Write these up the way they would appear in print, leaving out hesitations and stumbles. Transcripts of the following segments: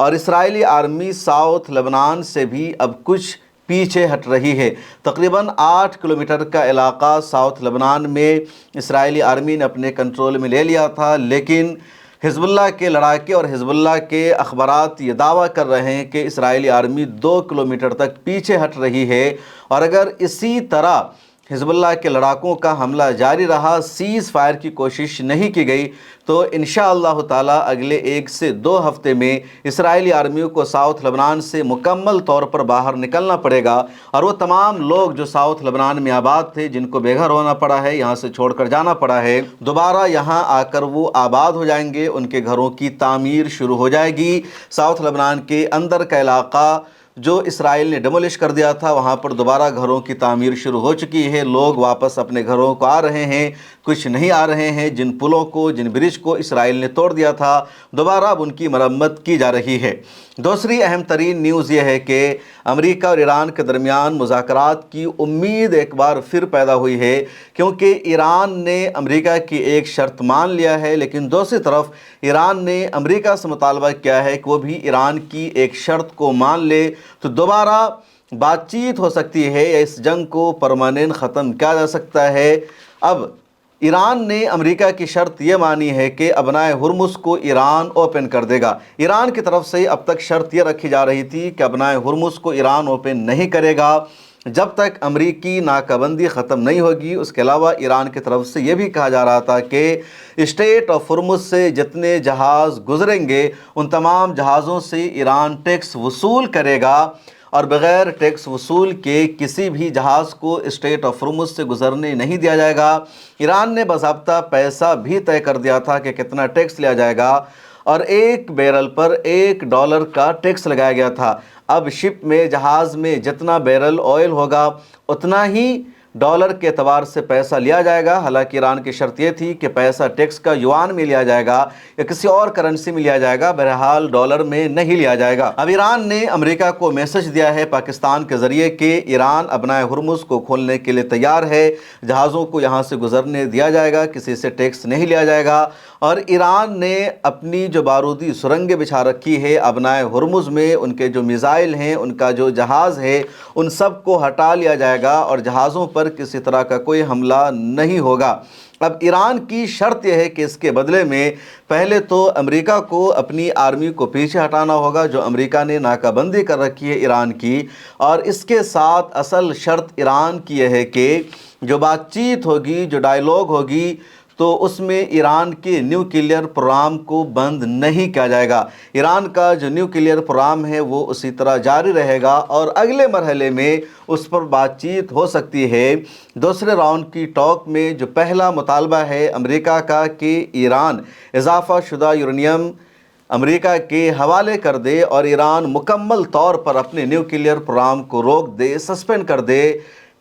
اور اسرائیلی army south لبنان سے بھی اب کچھ پیچھے ہٹ رہی ہے۔ تقریباً 8 کلومیٹر کا علاقہ ساؤتھ لبنان میں اسرائیلی آرمی نے اپنے کنٹرول میں لے لیا تھا، لیکن حزب اللہ کے لڑاکے اور حزب اللہ کے اخبارات یہ دعویٰ کر رہے ہیں کہ اسرائیلی آرمی 2 کلومیٹر تک پیچھے ہٹ رہی ہے، اور اگر اسی طرح حزب اللہ کے لڑاکوں کا حملہ جاری رہا، سیز فائر کی کوشش نہیں کی گئی، تو انشاءاللہ تعالی اگلے 1 سے 2 ہفتے میں اسرائیلی آرمیوں کو ساؤتھ لبنان سے مکمل طور پر باہر نکلنا پڑے گا، اور وہ تمام لوگ جو ساؤتھ لبنان میں آباد تھے، جن کو بے گھر ہونا پڑا ہے، یہاں سے چھوڑ کر جانا پڑا ہے، دوبارہ یہاں آ کر وہ آباد ہو جائیں گے، ان کے گھروں کی تعمیر شروع ہو جائے گی۔ ساؤتھ لبنان کے اندر کا علاقہ جو اسرائیل نے ڈیمولش کر دیا تھا، وہاں پر دوبارہ گھروں کی تعمیر شروع ہو چکی ہے، لوگ واپس اپنے گھروں کو آ رہے ہیں، کچھ نہیں آ رہے ہیں، جن پلوں کو، جن برج کو اسرائیل نے توڑ دیا تھا، دوبارہ اب ان کی مرمت کی جا رہی ہے۔ دوسری اہم ترین نیوز یہ ہے کہ امریکہ اور ایران کے درمیان مذاکرات کی امید ایک بار پھر پیدا ہوئی ہے، کیونکہ ایران نے امریکہ کی ایک شرط مان لیا ہے، لیکن دوسری طرف ایران نے امریکہ سے مطالبہ کیا ہے کہ وہ بھی ایران کی ایک شرط کو مان لے، تو دوبارہ بات چیت ہو سکتی ہے یا اس جنگ کو پرماننٹ ختم کیا جا سکتا ہے۔ اب ایران نے امریکہ کی شرط یہ مانی ہے کہ ابنائے ہرمز کو ایران اوپن کر دے گا۔ ایران کی طرف سے اب تک شرط یہ رکھی جا رہی تھی کہ ابنائے ہرمز کو ایران اوپن نہیں کرے گا جب تک امریکی ناکہ بندی ختم نہیں ہوگی۔ اس کے علاوہ ایران کی طرف سے یہ بھی کہا جا رہا تھا کہ اسٹریٹ آف ہرمز سے جتنے جہاز گزریں گے، ان تمام جہازوں سے ایران ٹیکس وصول کرے گا، اور بغیر ٹیکس وصول کے کسی بھی جہاز کو اسٹریٹ آف ہرمز سے گزرنے نہیں دیا جائے گا۔ ایران نے باضابطہ پیسہ بھی طے کر دیا تھا کہ کتنا ٹیکس لیا جائے گا، اور 1 بیرل پر $1 کا ٹیکس لگایا گیا تھا۔ اب شپ میں، جہاز میں جتنا بیرل آئل ہوگا، اتنا ہی ڈالر کے اعتبار سے پیسہ لیا جائے گا۔ حالانکہ ایران کی شرط یہ تھی کہ پیسہ ٹیکس کا یوان میں لیا جائے گا یا کسی اور کرنسی میں لیا جائے گا، بہرحال ڈالر میں نہیں لیا جائے گا۔ اب ایران نے امریکہ کو میسج دیا ہے پاکستان کے ذریعے کہ ایران ابنائے ہرمز کو کھولنے کے لیے تیار ہے، جہازوں کو یہاں سے گزرنے دیا جائے گا، کسی سے ٹیکس نہیں لیا جائے گا، اور ایران نے اپنی جو بارودی سرنگیں بچھا رکھی ہے ابنائے ہرمز میں، ان کے جو میزائل ہیں، ان کا جو جہاز ہے، ان سب کو ہٹا لیا جائے گا، اور جہازوں پر کسی طرح کا کوئی حملہ نہیں ہوگا۔ اب ایران کی شرط یہ ہے کہ اس کے بدلے میں پہلے تو امریکہ کو اپنی آرمی کو پیچھے ہٹانا ہوگا، جو امریکہ نے ناکہ بندی کر رکھی ہے ایران کی، اور اس کے ساتھ اصل شرط ایران کی یہ ہے کہ جو بات چیت ہوگی، جو ڈائیلاگ ہوگی، تو اس میں ایران کے نیوکلیئر پروگرام کو بند نہیں کیا جائے گا۔ ایران کا جو نیوکلیئر پروگرام ہے وہ اسی طرح جاری رہے گا، اور اگلے مرحلے میں اس پر بات چیت ہو سکتی ہے۔ دوسرے راؤنڈ کی ٹاک میں جو پہلا مطالبہ ہے امریکہ کا کہ ایران اضافہ شدہ یورینیم امریکہ کے حوالے کر دے، اور ایران مکمل طور پر اپنے نیوکلیئر پروگرام کو روک دے، سسپینڈ کر دے،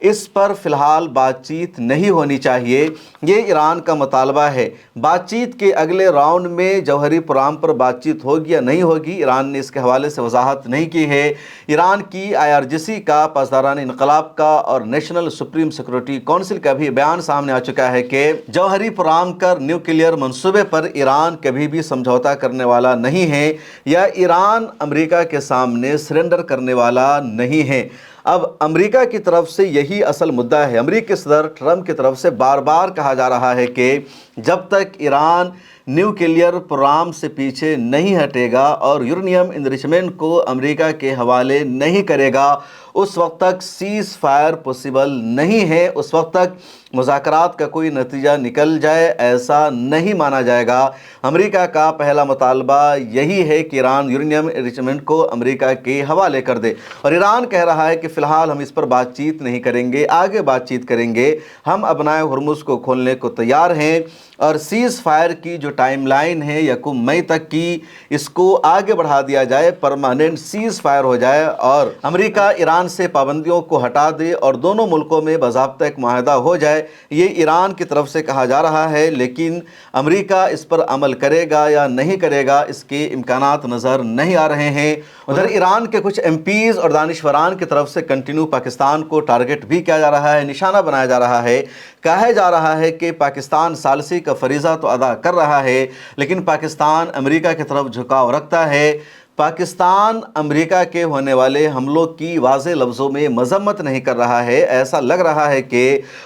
اس پر فی الحال بات چیت نہیں ہونی چاہیے، یہ ایران کا مطالبہ ہے۔ بات چیت کے اگلے راؤنڈ میں جوہری پروگرام پر بات چیت ہوگی یا نہیں ہوگی، ایران نے اس کے حوالے سے وضاحت نہیں کی ہے۔ ایران کی IRGC کا، پاسداران انقلاب کا، اور نیشنل سپریم سیکورٹی کونسل کا بھی بیان سامنے آ چکا ہے کہ جوہری پروگرام کر نیوکلیئر منصوبے پر ایران کبھی بھی سمجھوتا کرنے والا نہیں ہے، یا ایران امریکہ کے سامنے سرنڈر کرنے والا نہیں ہے۔ اب امریکہ کی طرف سے یہی اصل مدعا ہے۔ امریکی صدر ٹرمپ کی طرف سے بار بار کہا جا رہا ہے کہ جب تک ایران نیوکلیئر پروگرام سے پیچھے نہیں ہٹے گا اور یورینیم انریچمنٹ کو امریکہ کے حوالے نہیں کرے گا، اس وقت تک سیز فائر پوسیبل نہیں ہے، اس وقت تک مذاکرات کا کوئی نتیجہ نکل جائے ایسا نہیں مانا جائے گا۔ امریکہ کا پہلا مطالبہ یہی ہے کہ ایران یورینیم انریچمنٹ کو امریکہ کے حوالے کر دے، اور ایران کہہ رہا ہے کہ فی الحال ہم اس پر بات چیت نہیں کریں گے، آگے بات چیت کریں گے، ہم ابنائے ہرمز کو کھولنے کو تیار ہیں، اور سیز فائر کی جو ٹائم لائن ہے 1 مئی تک کی، اس کو آگے بڑھا دیا جائے، پرماننٹ سیز فائر ہو جائے، اور امریکہ ایران سے پابندیوں کو ہٹا دے اور دونوں ملکوں میں باضابطہ ایک معاہدہ ہو جائے۔ یہ ایران کی طرف سے کہا جا رہا ہے، لیکن امریکہ اس پر عمل کرے گا یا نہیں کرے گا، اس کے امکانات نظر نہیں آ رہے ہیں۔ ادھر ایران کے کچھ MPs اور دانشوران کی طرف سے کنٹینیو پاکستان کو ٹارگٹ بھی کیا جا رہا ہے، نشانہ بنایا جا رہا ہے۔ کہا جا رہا ہے کہ پاکستان ثالثی کا فریضہ تو ادا کر رہا ہے، لیکن پاکستان امریکہ کی طرف جھکاؤ رکھتا ہے۔ پاکستان امریکہ کے ہونے والے حملوں کی واضح لفظوں میں مذمت نہیں کر رہا ہے۔ ایسا لگ رہا ہے کہ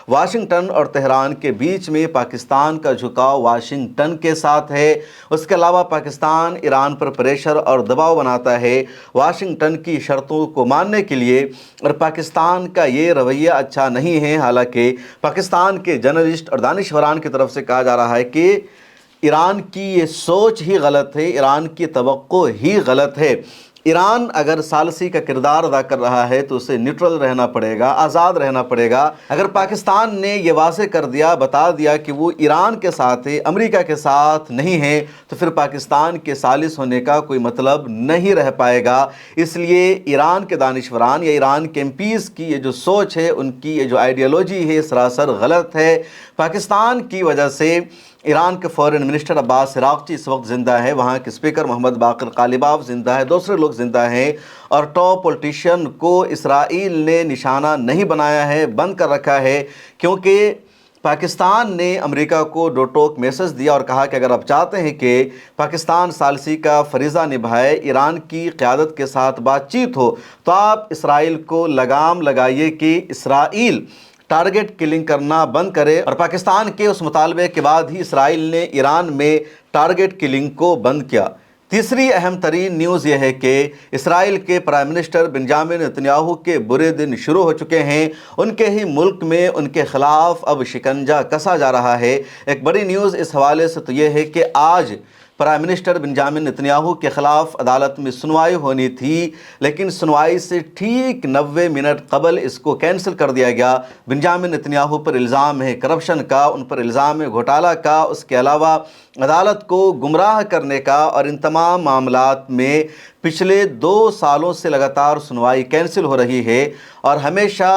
واشنگٹن اور تہران کے بیچ میں پاکستان کا جھکاؤ واشنگٹن کے ساتھ ہے۔ اس کے علاوہ پاکستان ایران پر پریشر اور دباؤ بناتا ہے واشنگٹن کی شرطوں کو ماننے کے لیے، اور پاکستان کا یہ رویہ اچھا نہیں ہے۔ حالانکہ پاکستان کے جرنلسٹ اور دانشوران کی طرف سے کہا جا رہا ہے کہ ایران کی یہ سوچ ہی غلط ہے، ایران کی توقع ہی غلط ہے۔ ایران اگر ثالثی کا کردار ادا کر رہا ہے تو اسے نیوٹرل رہنا پڑے گا، آزاد رہنا پڑے گا۔ اگر پاکستان نے یہ واضح کر دیا، بتا دیا کہ وہ ایران کے ساتھ ہے، امریکہ کے ساتھ نہیں ہے، تو پھر پاکستان کے ثالث ہونے کا کوئی مطلب نہیں رہ پائے گا۔ اس لیے ایران کے دانشوران یا ایران کے MPs کی یہ جو سوچ ہے، ان کی یہ جو آئیڈیالوجی ہے، سراسر غلط ہے۔ پاکستان کی وجہ سے ایران کے فورن منسٹر عباس عراقچی اس وقت زندہ ہے، وہاں کے اسپیکر محمد باقر قالیباف زندہ ہے، دوسرے لوگ زندہ ہیں، اور ٹاپ پولیٹیشین کو اسرائیل نے نشانہ نہیں بنایا ہے، بند کر رکھا ہے، کیونکہ پاکستان نے امریکہ کو دو ٹوک میسج دیا اور کہا کہ اگر آپ چاہتے ہیں کہ پاکستان ثالثی کا فریضہ نبھائے، ایران کی قیادت کے ساتھ بات چیت ہو، تو آپ اسرائیل کو لگام لگائیے کہ اسرائیل ٹارگٹ کلنگ کرنا بند کرے، اور پاکستان کے اس مطالبے کے بعد ہی اسرائیل نے ایران میں ٹارگٹ کلنگ کو بند کیا۔ تیسری اہم ترین نیوز یہ ہے کہ اسرائیل کے پرائم منسٹر بنجامن نتنیاہو کے برے دن شروع ہو چکے ہیں۔ ان کے ہی ملک میں ان کے خلاف اب شکنجہ کسا جا رہا ہے۔ ایک بڑی نیوز اس حوالے سے تو یہ ہے کہ آج پرائم منسٹر بنجامن نتنیاہو کے خلاف عدالت میں سنوائی ہونی تھی، لیکن سنوائی سے ٹھیک 90 منٹ قبل اس کو کینسل کر دیا گیا۔ بنجامن نتنیاہو پر الزام ہے کرپشن کا، ان پر الزام ہے گھوٹالہ کا، اس کے علاوہ عدالت کو گمراہ کرنے کا، اور ان تمام معاملات میں پچھلے 2 سالوں سے لگاتار سنوائی کینسل ہو رہی ہے، اور ہمیشہ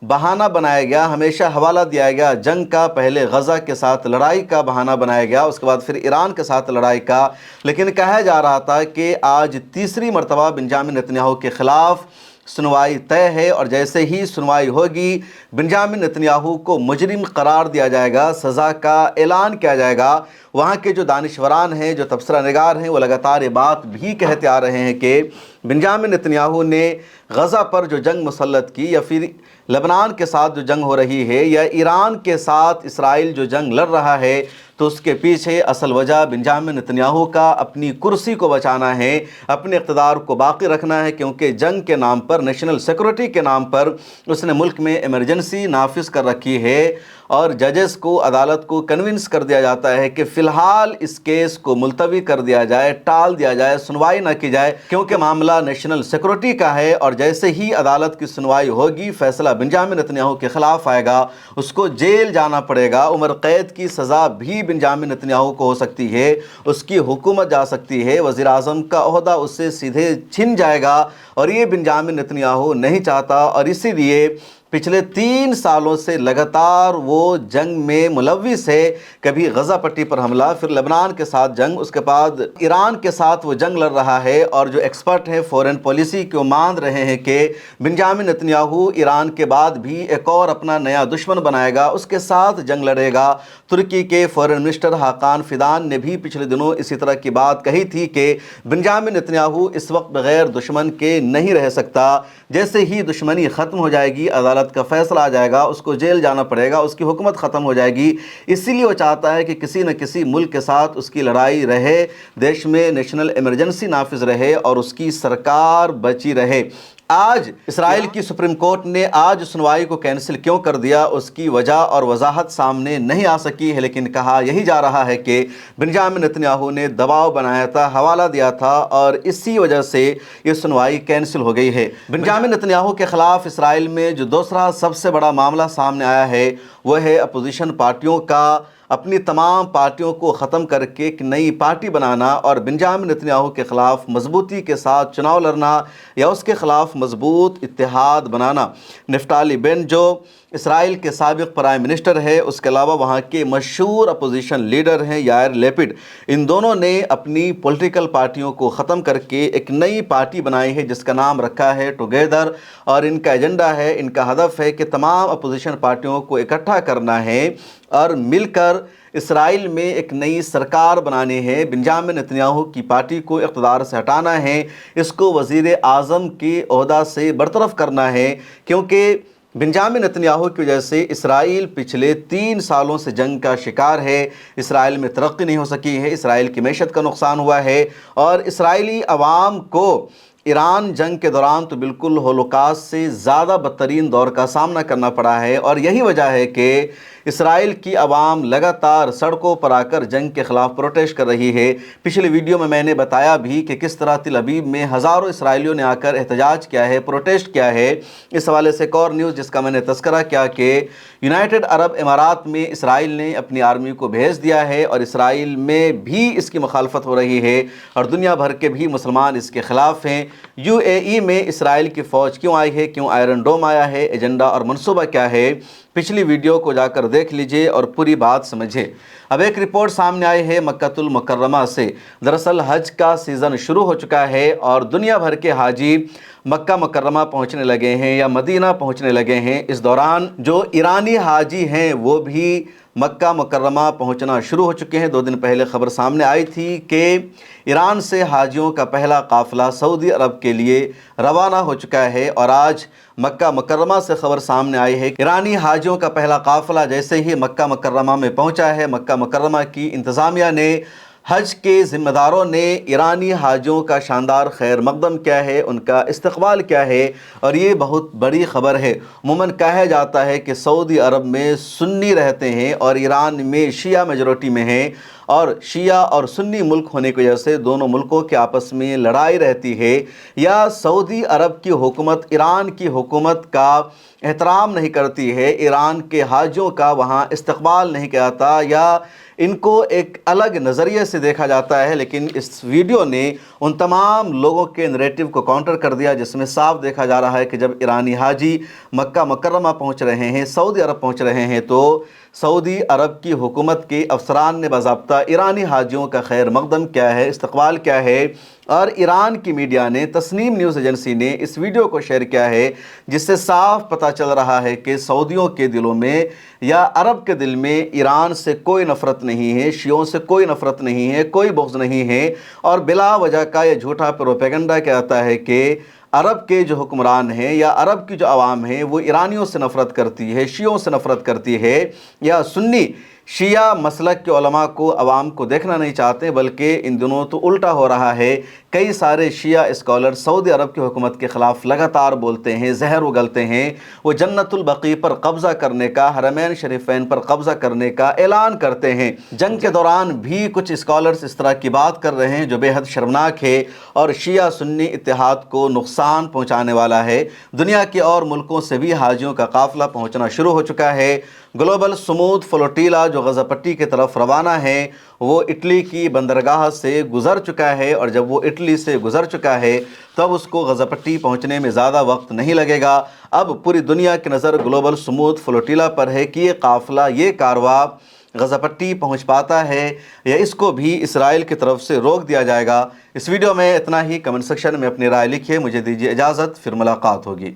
بہانہ بنایا گیا، ہمیشہ حوالہ دیا گیا جنگ کا۔ پہلے غزہ کے ساتھ لڑائی کا بہانہ بنایا گیا، اس کے بعد پھر ایران کے ساتھ لڑائی کا، لیکن کہا جا رہا تھا کہ آج تیسری مرتبہ بنجامن نتنیاہو کے خلاف سنوائی طے ہے، اور جیسے ہی سنوائی ہوگی بنجامن نتنیاہو کو مجرم قرار دیا جائے گا، سزا کا اعلان کیا جائے گا۔ وہاں کے جو دانشوران ہیں، جو تبصرہ نگار ہیں، وہ لگاتار یہ بات بھی کہتے آ رہے ہیں کہ بنجامن نتنیاہو نے غزہ پر جو جنگ مسلط کی، یا پھر لبنان کے ساتھ جو جنگ ہو رہی ہے، یا ایران کے ساتھ اسرائیل جو جنگ لڑ رہا ہے، تو اس کے پیچھے اصل وجہ بنجامن نتنیاہو کا اپنی کرسی کو بچانا ہے، اپنے اقتدار کو باقی رکھنا ہے، کیونکہ جنگ کے نام پر، نیشنل سیکورٹی کے نام پر اس نے ملک میں ایمرجنسی نافذ کر رکھی ہے، اور ججز کو، عدالت کو کنونس کر دیا جاتا ہے کہ فی الحال اس کیس کو ملتوی کر دیا جائے، ٹال دیا جائے، سنوائی نہ کی جائے، کیونکہ معاملہ نیشنل سیکورٹی کا ہے، اور جیسے ہی عدالت کی سنوائی ہوگی، فیصلہ بنجامن نتنیاہو کے خلاف آئے گا، اس کو جیل جانا پڑے گا، عمر قید کی سزا بھی بنجامن نتنیاہو کو ہو سکتی ہے، اس کی حکومت جا سکتی ہے، وزیر اعظم کا عہدہ اس سے سیدھے چھن جائے گا، اور یہ بنجامن نتنیاہو نہیں چاہتا، اور اسی لیے پچھلے 3 سالوں سے لگاتار وہ جنگ میں ملوث ہے۔ کبھی غزہ پٹی پر حملہ، پھر لبنان کے ساتھ جنگ، اس کے بعد ایران کے ساتھ وہ جنگ لڑ رہا ہے، اور جو ایکسپرٹ ہیں فورن پالیسی کو مان رہے ہیں کہ بنجامن نتنیاہو ایران کے بعد بھی ایک اور اپنا نیا دشمن بنائے گا، اس کے ساتھ جنگ لڑے گا۔ ترکی کے فورن منسٹر حاکان فیدان نے بھی پچھلے دنوں اسی طرح کی بات کہی تھی کہ بنجامن نتنیاہو اس وقت بغیر دشمن کے نہیں رہ سکتا، جیسے ہی دشمنی ختم ہو جائے گی، عدالت کا فیصلہ آ جائے گا، اس کو جیل جانا پڑے گا، اس کی حکومت ختم ہو جائے گی۔ اسی لیے وہ چاہتا ہے کہ کسی نہ کسی ملک کے ساتھ اس کی لڑائی رہے، دیش میں نیشنل ایمرجنسی نافذ رہے، اور اس کی سرکار بچی رہے۔ آج اسرائیل کی سپریم کورٹ نے آج سنوائی کو کینسل کیوں کر دیا، اس کی وجہ اور وضاحت سامنے نہیں آ سکی ہے، لیکن کہا یہی جا رہا ہے کہ بنجامن نتنیاہو نے دباؤ بنایا تھا، حوالہ دیا تھا، اور اسی وجہ سے یہ سنوائی کینسل ہو گئی ہے۔ بنجامن نتنیاہو کے خلاف اسرائیل میں جو دوسرا سب سے بڑا معاملہ سامنے آیا ہے، وہ ہے اپوزیشن پارٹیوں کا اپنی تمام پارٹیوں کو ختم کر کے ایک نئی پارٹی بنانا، اور بنجامن نتنیاہو کے خلاف مضبوطی کے ساتھ چناؤ لڑنا، یا اس کے خلاف مضبوط اتحاد بنانا۔ نفتالی بن جو اسرائیل کے سابق پرائم منسٹر ہے، اس کے علاوہ وہاں کے مشہور اپوزیشن لیڈر ہیں یائر لیپڈ، ان دونوں نے اپنی پولیٹیکل پارٹیوں کو ختم کر کے ایک نئی پارٹی بنائی ہے جس کا نام رکھا ہے ٹوگیدر، اور ان کا ایجنڈا ہے، ان کا ہدف ہے کہ تمام اپوزیشن پارٹیوں کو اکٹھا کرنا ہے، اور مل کر اسرائیل میں ایک نئی سرکار بنانی ہے، بنجامن نتنیاہو کی پارٹی کو اقتدار سے ہٹانا ہے، اس کو وزیر اعظم کے عہدہ سے برطرف کرنا ہے، کیونکہ بنجامن نتنیاہو کی وجہ سے اسرائیل پچھلے 3 سالوں سے جنگ کا شکار ہے، اسرائیل میں ترقی نہیں ہو سکی ہے، اسرائیل کی معیشت کا نقصان ہوا ہے، اور اسرائیلی عوام کو ایران جنگ کے دوران تو بالکل ہولوکاسٹ سے زیادہ بدترین دور کا سامنا کرنا پڑا ہے، اور یہی وجہ ہے کہ اسرائیل کی عوام لگاتار سڑکوں پر آ کر جنگ کے خلاف پروٹیسٹ کر رہی ہے۔ پچھلے ویڈیو میں نے بتایا بھی کہ کس طرح تل ابیب میں ہزاروں اسرائیلیوں نے آ کر احتجاج کیا ہے، پروٹیسٹ کیا ہے۔ اس حوالے سے ایک اور نیوز جس کا میں نے تذکرہ کیا کہ یونائٹڈ عرب امارات میں اسرائیل نے اپنی آرمی کو بھیج دیا ہے، اور اسرائیل میں بھی اس کی مخالفت ہو رہی ہے، اور دنیا بھر کے بھی مسلمان اس کے خلاف ہیں۔ یو اے ای میں اسرائیل کی فوج کیوں آئی ہے، کیوں آئرن ڈوم آیا ہے، ایجنڈا اور منصوبہ کیا ہے، پچھلی ویڈیو کو جا کر دیکھ لیجئے اور پوری بات سمجھے۔ اب ایک رپورٹ سامنے آئی ہے مکۃ المکرمہ سے۔ دراصل حج کا سیزن شروع ہو چکا ہے، اور دنیا بھر کے حاجی مکہ مکرمہ پہنچنے لگے ہیں یا مدینہ پہنچنے لگے ہیں۔ اس دوران جو ایرانی حاجی ہیں وہ بھی مکہ مکرمہ پہنچنا شروع ہو چکے ہیں۔ 2 دن پہلے خبر سامنے آئی تھی کہ ایران سے حاجیوں کا پہلا قافلہ سعودی عرب کے لیے روانہ ہو چکا ہے، اور آج مکہ مکرمہ سے خبر سامنے آئی ہے کہ ایرانی حاجیوں کا پہلا قافلہ جیسے ہی مکہ مکرمہ میں پہنچا ہے، مکہ مکرمہ کی انتظامیہ نے، حج کے ذمہ داروں نے ایرانی حاجیوں کا شاندار خیر مقدم کیا ہے، ان کا استقبال کیا ہے، اور یہ بہت بڑی خبر ہے۔ عموماً کہا جاتا ہے کہ سعودی عرب میں سنی رہتے ہیں اور ایران میں شیعہ میجورٹی میں ہیں، اور شیعہ اور سنی ملک ہونے کی وجہ سے دونوں ملکوں کے آپس میں لڑائی رہتی ہے، یا سعودی عرب کی حکومت ایران کی حکومت کا احترام نہیں کرتی ہے، ایران کے حاجیوں کا وہاں استقبال نہیں کیا جاتا، یا ان کو ایک الگ نظریے سے دیکھا جاتا ہے۔ لیکن اس ویڈیو نے ان تمام لوگوں کے نریٹو کو کاؤنٹر کر دیا، جس میں صاف دیکھا جا رہا ہے کہ جب ایرانی حاجی مکہ مکرمہ پہنچ رہے ہیں، سعودی عرب پہنچ رہے ہیں، تو سعودی عرب کی حکومت کے افسران نے باضابطہ ایرانی حاجیوں کا خیر مقدم کیا ہے، استقبال کیا ہے، اور ایران کی میڈیا نے، تسنیم نیوز ایجنسی نے اس ویڈیو کو شیئر کیا ہے، جس سے صاف پتہ چل رہا ہے کہ سعودیوں کے دلوں میں یا عرب کے دل میں ایران سے کوئی نفرت نہیں ہے، شیعوں سے کوئی نفرت نہیں ہے، کوئی بغض نہیں ہے، اور بلا وجہ کا یہ جھوٹا پروپیگنڈا کیا جاتا ہے کہ عرب کے جو حکمران ہیں یا عرب کی جو عوام ہیں وہ ایرانیوں سے نفرت کرتی ہے، شیعوں سے نفرت کرتی ہے، یا سنی شیعہ مسلک کے علماء کو عوام کو دیکھنا نہیں چاہتے، بلکہ ان دنوں تو الٹا ہو رہا ہے۔ کئی سارے شیعہ اسکالر سعودی عرب کی حکومت کے خلاف لگاتار بولتے ہیں، زہر اگلتے ہیں، وہ جنت البقیع پر قبضہ کرنے کا، حرمین شریفین پر قبضہ کرنے کا اعلان کرتے ہیں۔ جنگ کے دوران بھی کچھ اسکالرز اس طرح کی بات کر رہے ہیں جو بے حد شرمناک ہے، اور شیعہ سنی اتحاد کو نقصان پہنچانے والا ہے۔ دنیا کے اور ملکوں سے بھی حاجیوں کا قافلہ پہنچنا شروع ہو چکا ہے۔ گلوبل سمود فلوٹیلا جو غزہ پٹی کی طرف روانہ ہے، وہ اٹلی کی بندرگاہ سے گزر چکا ہے، اور جب وہ اٹلی سے گزر چکا ہے تب اس کو غزہ پٹی پہنچنے میں زیادہ وقت نہیں لگے گا۔ اب پوری دنیا کی نظر گلوبل سمود فلوٹیلا پر ہے کہ یہ قافلہ، یہ کارواں غزہ پٹی پہنچ پاتا ہے یا اس کو بھی اسرائیل کی طرف سے روک دیا جائے گا۔ اس ویڈیو میں اتنا ہی۔ کمنٹ سیکشن میں اپنی رائے لکھیے۔ مجھے دیجیے اجازت، پھر ملاقات ہوگی۔